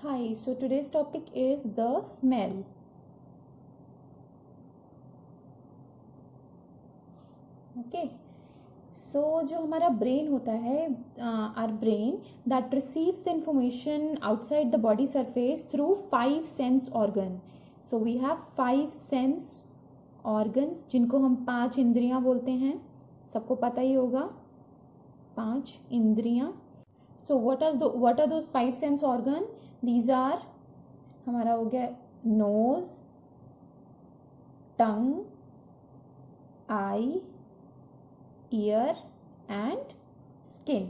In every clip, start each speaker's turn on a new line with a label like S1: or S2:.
S1: Hi, so today's topic is the smell. Okay, so जो हमारा brain होता है, our brain that receives the information outside the body surface through 5 sense organ. So we have 5 sense organs जिनको हम 5 इंद्रियां बोलते हैं. सबको पता ही होगा 5 इंद्रियां. So what are those 5 sense organ? These are हमारा हो गया nose, tongue, eye, ear and skin.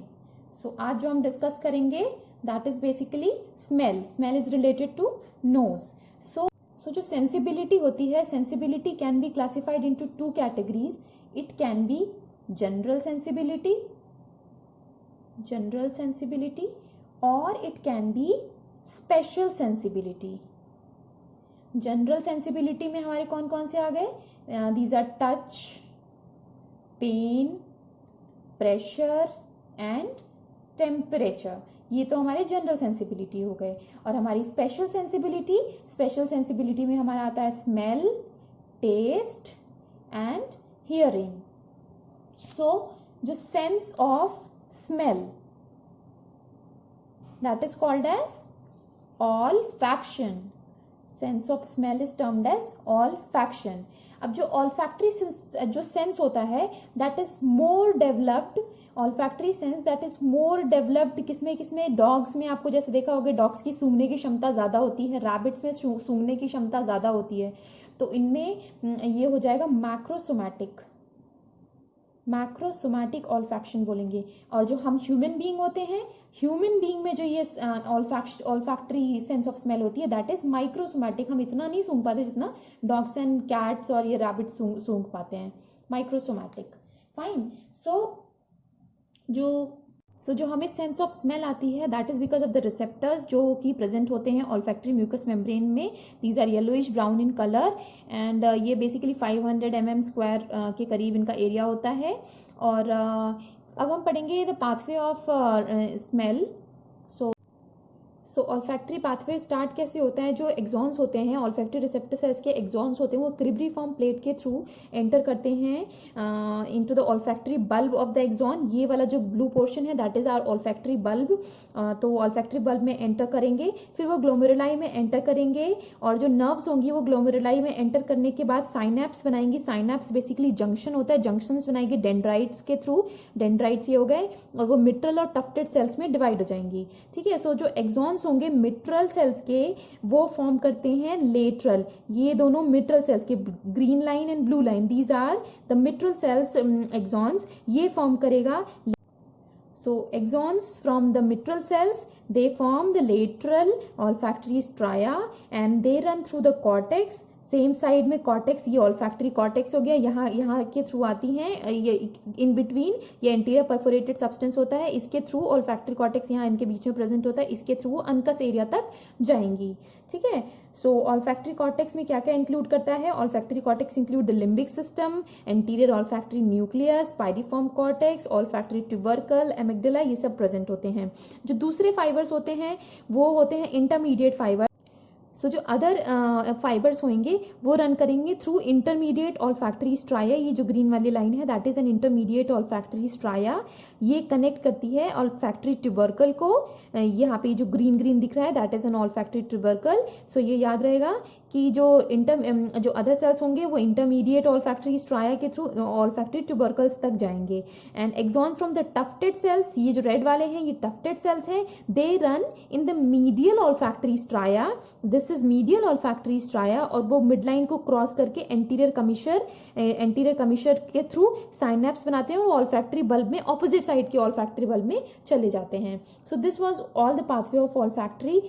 S1: So आज जो हम डिस्कस करेंगे that is basically smell. Smell is related to nose. So जो sensibility होती है, sensibility can be classified into 2 categories. It can be general sensibility or it can be special sensibility. General sensibility में हमारे कौन कौन से आ गए? These are touch, pain, pressure and temperature. ये तो हमारे जनरल सेंसिबिलिटी हो गए. और हमारी स्पेशल सेंसिबिलिटी में हमारा आता है smell, taste and hearing. So जो sense of smell that is called as olfaction. Sense of smell is termed as olfaction. अब जो olfactory जो सेंस होता है that is more developed. olfactory sense that is more developed किसमें dogs में. आपको जैसे देखा होगा डॉग्स की सूंघने की क्षमता ज़्यादा होती है, रैबिट्स में सूंघने की क्षमता ज़्यादा होती है. तो इनमें ये हो जाएगा मैक्रोसोमैटिक ऑल्फैक्शन बोलेंगे. और जो हम ह्यूमन बीइंग होते हैं, ह्यूमन बीइंग में जो ये ऑल्फैक्टरी सेंस ऑफ स्मेल होती है दैट इज माइक्रोसोमैटिक. हम इतना नहीं सूंघ पाते जितना डॉग्स एंड कैट्स और ये रैबिट सूंघ पाते हैं. माइक्रोसोमैटिक. फाइन. सो जो हमें सेंस ऑफ स्मेल आती है that is because of the receptors जो कि प्रेजेंट होते हैं ऑल्फैक्टरी म्यूकस मेम्ब्रेन में. These are yellowish brown in colour and ये बेसिकली 500 mm स्क्वायर के करीब इनका एरिया होता है. और अब हम पढ़ेंगे the pathway of smell. So olfactory pathway start कैसे होता है? जो एक्सॉन्स होते हैं, ऑल्फैक्टरी रिसेप्टर सेल्स के एक्सॉन्स होते हैं, वो क्रिब्रीफॉर्म प्लेट के थ्रू एंटर करते हैं into the olfactory bulb of the axon. ये वाला जो ब्लू पोर्शन है that is our olfactory bulb. तो ऑल्फैक्टरी बल्ब में एंटर करेंगे, फिर वो ग्लोमेरुलाई में एंटर करेंगे और जो नर्व्स होंगी वो ग्लोमेरुलाई में एंटर करने के बाद साइनैप्स बनाएंगी. साइनैप्स बेसिकली जंक्शन होता है, जंक्शंस बनाएंगे डेंड्राइट्स के थ्रू. डेंड्राइट्स ये हो गए और वो मिट्रल और टफ्टेड सेल्स में डिवाइड हो जाएंगी. ठीक है. सो जो एक्सॉन्स होंगे मिट्रल सेल्स के वो फॉर्म करते हैं लेटरल. ये दोनों मिट्रल सेल्स के green line and blue line these are the mitral cells axons. ये फॉर्म करेगा. So axons from the mitral cells they form the lateral olfactory stria and they run through the cortex. Same side में cortex, ये olfactory cortex हो गया, यहाँ के through आती हैं. ये इन बिटवीन ये एंटीरियर परफोरेटेड सब्सटेंस होता है, इसके थ्रू ऑल्फैक्टरी कॉर्टेक्स यहाँ इनके बीच में प्रेजेंट होता है, इसके थ्रू अनकस एरिया तक जाएंगी. ठीक है. सो ऑल्फैक्टरी कॉर्टेक्स में क्या क्या इंक्लूड करता है? Olfactory cortex include the limbic system, anterior olfactory nucleus, piriform cortex, olfactory tubercle, amygdala, ये सब प्रेजेंट होते हैं. जो दूसरे फाइबर्स होते हैं वो होते हैं इंटरमीडिएट फाइबर. सो जो अदर फाइबर्स होंगे वो रन करेंगे थ्रू इंटरमीडिएट ऑल्फैक्टरी स्ट्राया. ये जो ग्रीन वाली लाइन है that is an intermediate olfactory stria. ये कनेक्ट करती है ऑल्फैक्टरी ट्यूबरकल को. यहाँ पे जो ग्रीन दिख रहा है that is an olfactory tubercle. So ये याद रहेगा कि जो अदर सेल्स होंगे वो इंटरमीडिएट ऑल्फैक्टरी स्ट्राया के थ्रू ऑल्फैक्टरी ट्यूबरकल्स तक जाएंगे. And axon from the tufted cells, ये जो रेड वाले हैं ये टफ्टेड सेल्स हैं, they run in the medial olfactory stria. This is medial olfactory stria. और वो मिडलाइन को क्रॉस करके एंटीरियर कमिशर के थ्रू साइनैप्स बनाते हैं और ऑल्फैक्टरी बल्ब में ऑपोजिट साइड के ऑल्फैक्टरी बल्ब में चले जाते हैं. So this was all the pathway of olfactory